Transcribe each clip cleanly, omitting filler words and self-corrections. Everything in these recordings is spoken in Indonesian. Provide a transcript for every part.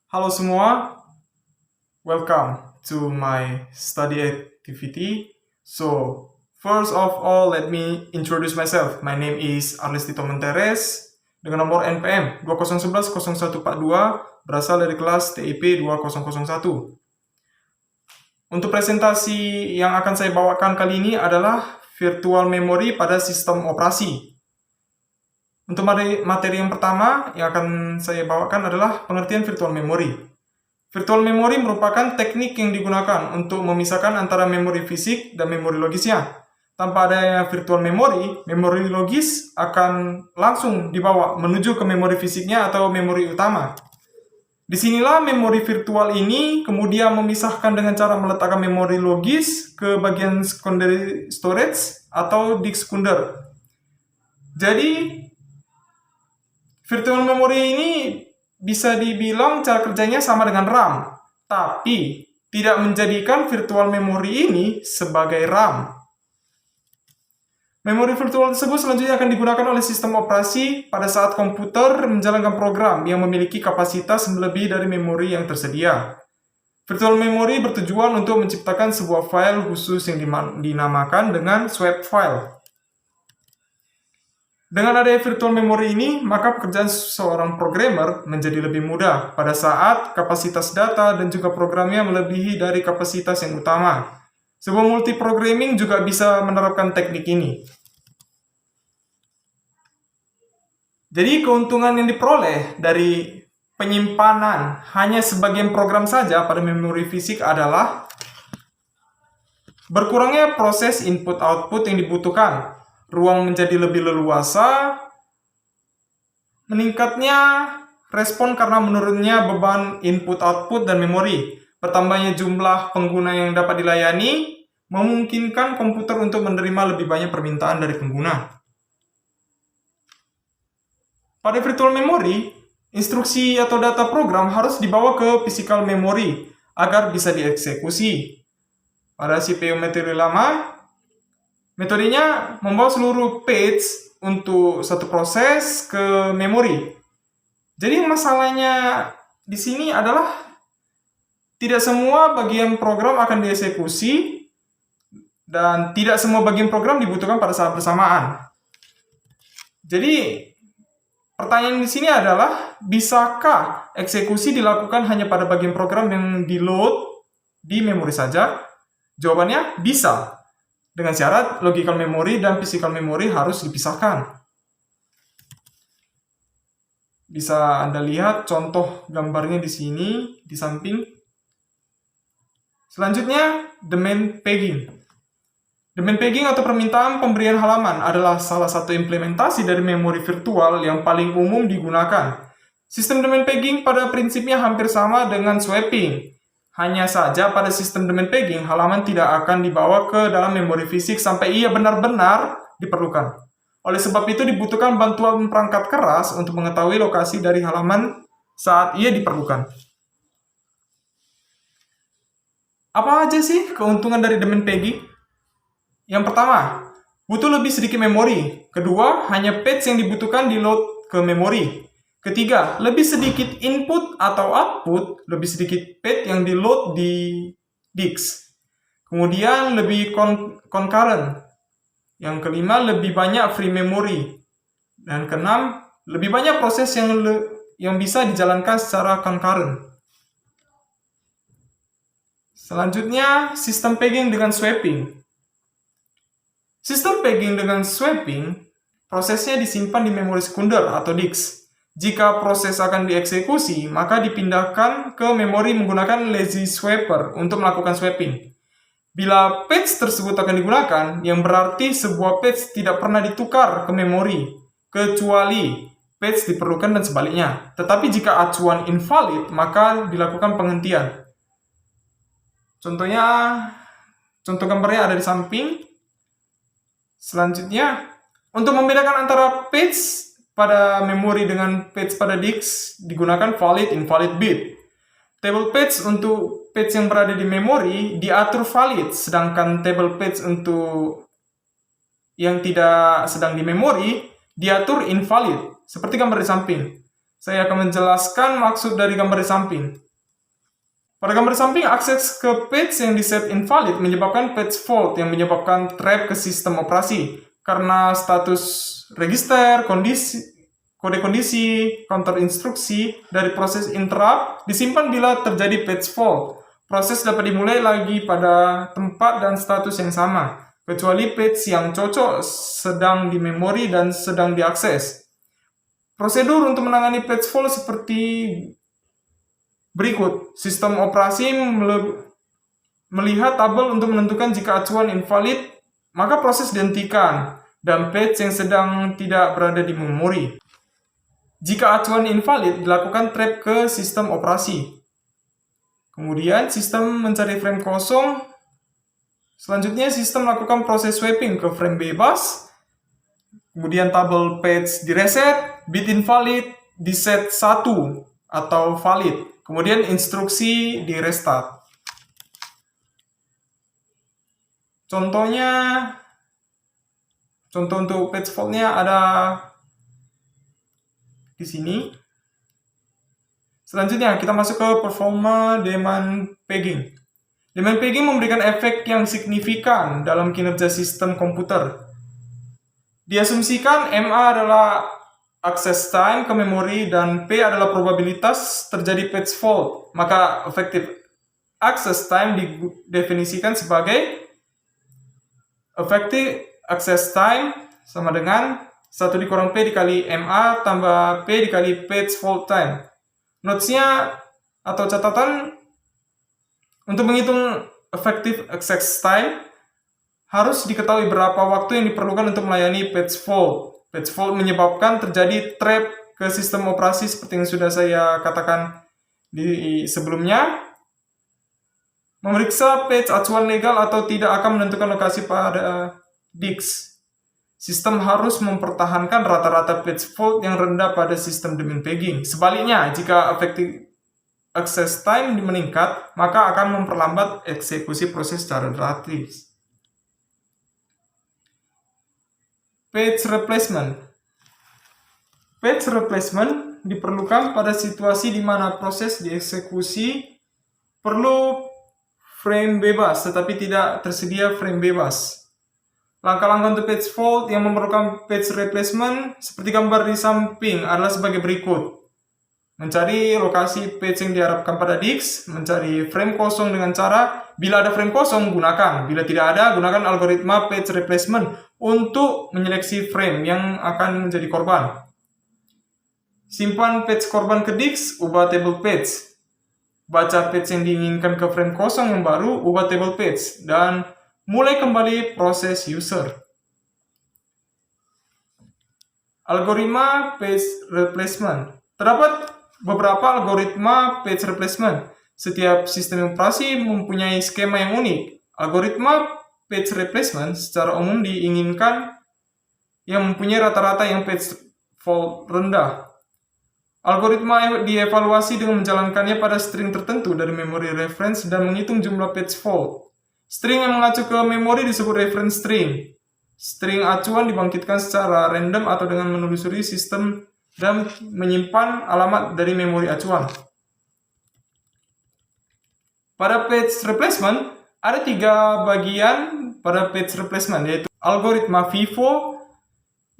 Halo semua, welcome to my study activity. So, first of all, let me introduce myself. My name is Arlestito Menteres dengan nomor NPM 2011-0142 berasal dari kelas TIP 2001. Untuk presentasi yang akan saya bawakan kali ini adalah virtual memory pada sistem operasi. Untuk materi yang pertama yang akan saya bawakan adalah pengertian virtual memory. Virtual memory merupakan teknik yang digunakan untuk memisahkan antara memori fisik dan memori logisnya. Tanpa adanya virtual memory, memori logis akan langsung dibawa menuju ke memori fisiknya atau memori utama. Disinilah memori virtual ini kemudian memisahkan dengan cara meletakkan memori logis ke bagian secondary storage atau disk sekunder. Jadi, virtual memory ini bisa dibilang cara kerjanya sama dengan RAM, tapi tidak menjadikan virtual memory ini sebagai RAM. Memori virtual tersebut selanjutnya akan digunakan oleh sistem operasi pada saat komputer menjalankan program yang memiliki kapasitas lebih dari memori yang tersedia. Virtual memory bertujuan untuk menciptakan sebuah file khusus yang dinamakan dengan swap file. Dengan adanya virtual memory ini, maka pekerjaan seorang programmer menjadi lebih mudah pada saat kapasitas data dan juga programnya melebihi dari kapasitas yang utama. Sebuah multiprogramming juga bisa menerapkan teknik ini. Jadi keuntungan yang diperoleh dari penyimpanan hanya sebagian program saja pada memori fisik adalah berkurangnya proses input-output yang dibutuhkan, ruang menjadi lebih leluasa, meningkatnya respon karena menurunnya beban input-output dan memori, bertambahnya jumlah pengguna yang dapat dilayani, memungkinkan komputer untuk menerima lebih banyak permintaan dari pengguna. Pada virtual memory, instruksi atau data program harus dibawa ke physical memory agar bisa dieksekusi. Pada CPU metode lama, metodenya membawa seluruh page untuk satu proses ke memori. Jadi masalahnya di sini adalah tidak semua bagian program akan dieksekusi dan tidak semua bagian program dibutuhkan pada saat bersamaan. Jadi pertanyaan di sini adalah, bisakah eksekusi dilakukan hanya pada bagian program yang di-load di memori saja? Jawabannya bisa. Dengan syarat logical memory dan physical memory harus dipisahkan. Bisa Anda lihat contoh gambarnya di sini, di samping. Selanjutnya, domain pegging. Domain pegging atau permintaan pemberian halaman adalah salah satu implementasi dari memori virtual yang paling umum digunakan. Sistem domain pegging pada prinsipnya hampir sama dengan swapping. Hanya saja pada sistem domain pegging, halaman tidak akan dibawa ke dalam memori fisik sampai ia benar-benar diperlukan. Oleh sebab itu dibutuhkan bantuan perangkat keras untuk mengetahui lokasi dari halaman saat ia diperlukan. Apa aja sih keuntungan dari domain pegging? Yang pertama, butuh lebih sedikit memori. Kedua, hanya page yang dibutuhkan di-load ke memori. Ketiga, lebih sedikit input atau output, lebih sedikit page yang di-load di disk. Kemudian lebih concurrent. Yang kelima, lebih banyak free memory. Dan keenam, lebih banyak proses yang bisa dijalankan secara concurrent. Selanjutnya, sistem pegging dengan swapping. Sistem pegging dengan swapping, prosesnya disimpan di memori sekunder atau disk. Jika proses akan dieksekusi, maka dipindahkan ke memori menggunakan lazy swapper untuk melakukan swapping. Bila page tersebut akan digunakan, yang berarti sebuah page tidak pernah ditukar ke memori, kecuali page diperlukan dan sebaliknya. Tetapi jika acuan invalid, maka dilakukan penghentian. Contoh gambarnya ada di samping. Selanjutnya, untuk membedakan antara page pada memori dengan page pada disk digunakan valid-invalid bit. Table page untuk page yang berada di memori diatur valid, sedangkan table page untuk yang tidak sedang di memori diatur invalid, seperti gambar di samping. Saya akan menjelaskan maksud dari gambar di samping. Pada gambar di samping, akses ke page yang diset invalid menyebabkan page fault yang menyebabkan trap ke sistem operasi karena status register, kode kondisi, counter instruksi dari proses interrupt disimpan bila terjadi page fault. Proses dapat dimulai lagi pada tempat dan status yang sama, kecuali page yang cocok sedang di memori dan sedang diakses. Prosedur untuk menangani page fault seperti berikut. Sistem operasi melihat tabel untuk menentukan jika acuan invalid, maka proses dihentikan dan page yang sedang tidak berada di memori. Jika acuan invalid, dilakukan trap ke sistem operasi. Kemudian sistem mencari frame kosong. Selanjutnya sistem melakukan proses swapping ke frame bebas. Kemudian tabel page direset, bit invalid diset 1 atau valid. Kemudian instruksi di restart. Contoh untuk page fault-nya ada di sini. Selanjutnya kita masuk ke performa demand pegging. Demand pegging memberikan efek yang signifikan dalam kinerja sistem komputer. Diasumsikan MA adalah access time ke memori dan P adalah probabilitas terjadi page fault. Maka effective access time didefinisikan sebagai effective access time sama dengan 1 dikurang P dikali MA tambah P dikali page fault time. Notes-nya atau catatan untuk menghitung effective access time harus diketahui berapa waktu yang diperlukan untuk melayani page fault. Page fault menyebabkan terjadi trap ke sistem operasi seperti yang sudah saya katakan di sebelumnya. Memeriksa page acuan legal atau tidak akan menentukan lokasi pada disk. Sistem harus mempertahankan rata-rata page fault yang rendah pada sistem demand pegging. Sebaliknya, jika effective access time meningkat, maka akan memperlambat eksekusi proses secara drastis. Page replacement. Page replacement diperlukan pada situasi di mana proses dieksekusi perlu frame bebas, tetapi tidak tersedia frame bebas. Langkah-langkah untuk page fault yang memerlukan page replacement seperti gambar di samping adalah sebagai berikut. Mencari lokasi page yang diharapkan pada disk, mencari frame kosong dengan cara bila ada frame kosong gunakan, bila tidak ada gunakan algoritma page replacement untuk menyeleksi frame yang akan menjadi korban. Simpan page korban ke disk, ubah table page. Baca page yang diinginkan ke frame kosong yang baru, ubah table page, dan mulai kembali proses user. Algoritma page replacement. Terdapat beberapa algoritma page replacement. Setiap sistem operasi mempunyai skema yang unik. Algoritma page replacement secara umum diinginkan yang mempunyai rata-rata yang page fault rendah. Algoritma dievaluasi dengan menjalankannya pada string tertentu dari memori reference dan menghitung jumlah page fault. String yang mengacu ke memori disebut reference string. String acuan dibangkitkan secara random atau dengan menelusuri sistem dan menyimpan alamat dari memori acuan. Pada page replacement, ada 3 bagian pada page replacement, yaitu algoritma FIFO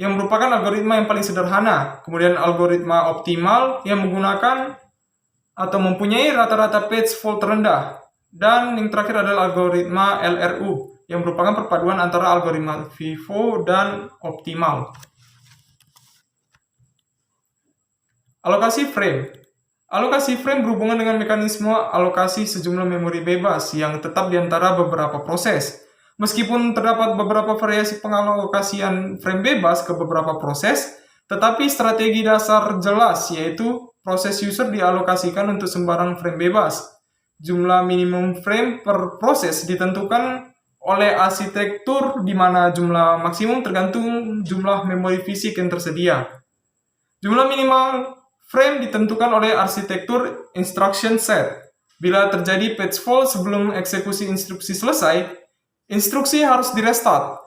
yang merupakan algoritma yang paling sederhana, kemudian algoritma optimal yang menggunakan atau mempunyai rata-rata page fault rendah, dan yang terakhir adalah algoritma LRU yang merupakan perpaduan antara algoritma FIFO dan optimal. Alokasi frame. Alokasi frame berhubungan dengan mekanisme alokasi sejumlah memori bebas yang tetap di antara beberapa proses. Meskipun terdapat beberapa variasi pengalokasian frame bebas ke beberapa proses, tetapi strategi dasar jelas yaitu proses user dialokasikan untuk sembarang frame bebas. Jumlah minimum frame per proses ditentukan oleh arsitektur di mana jumlah maksimum tergantung jumlah memori fisik yang tersedia. Jumlah minimal frame ditentukan oleh arsitektur instruction set. Bila terjadi page fault sebelum eksekusi instruksi selesai, instruksi harus di restart.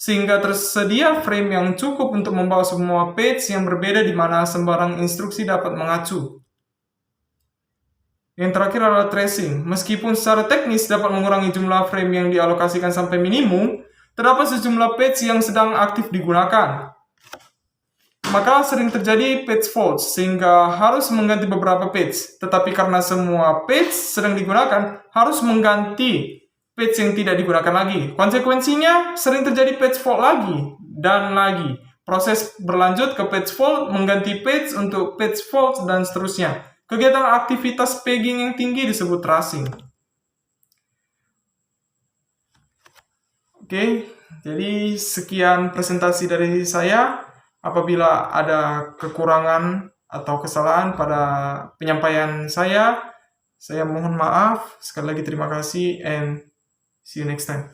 sehingga tersedia frame yang cukup untuk membawa semua page yang berbeda di mana sembarang instruksi dapat mengacu. Yang terakhir adalah tracing. Meskipun secara teknis dapat mengurangi jumlah frame yang dialokasikan sampai minimum, terdapat sejumlah page yang sedang aktif digunakan. Maka sering terjadi page faults, sehingga harus mengganti beberapa page. Tetapi karena semua page sedang digunakan, harus mengganti page yang tidak digunakan lagi. Konsekuensinya, sering terjadi page fault lagi dan lagi. Proses berlanjut ke page fault, mengganti page untuk page fault, dan seterusnya. Kegiatan aktivitas pegging yang tinggi disebut tracing. Oke, jadi sekian presentasi dari saya. Apabila ada kekurangan atau kesalahan pada penyampaian saya mohon maaf. Sekali lagi terima kasih and see you next time.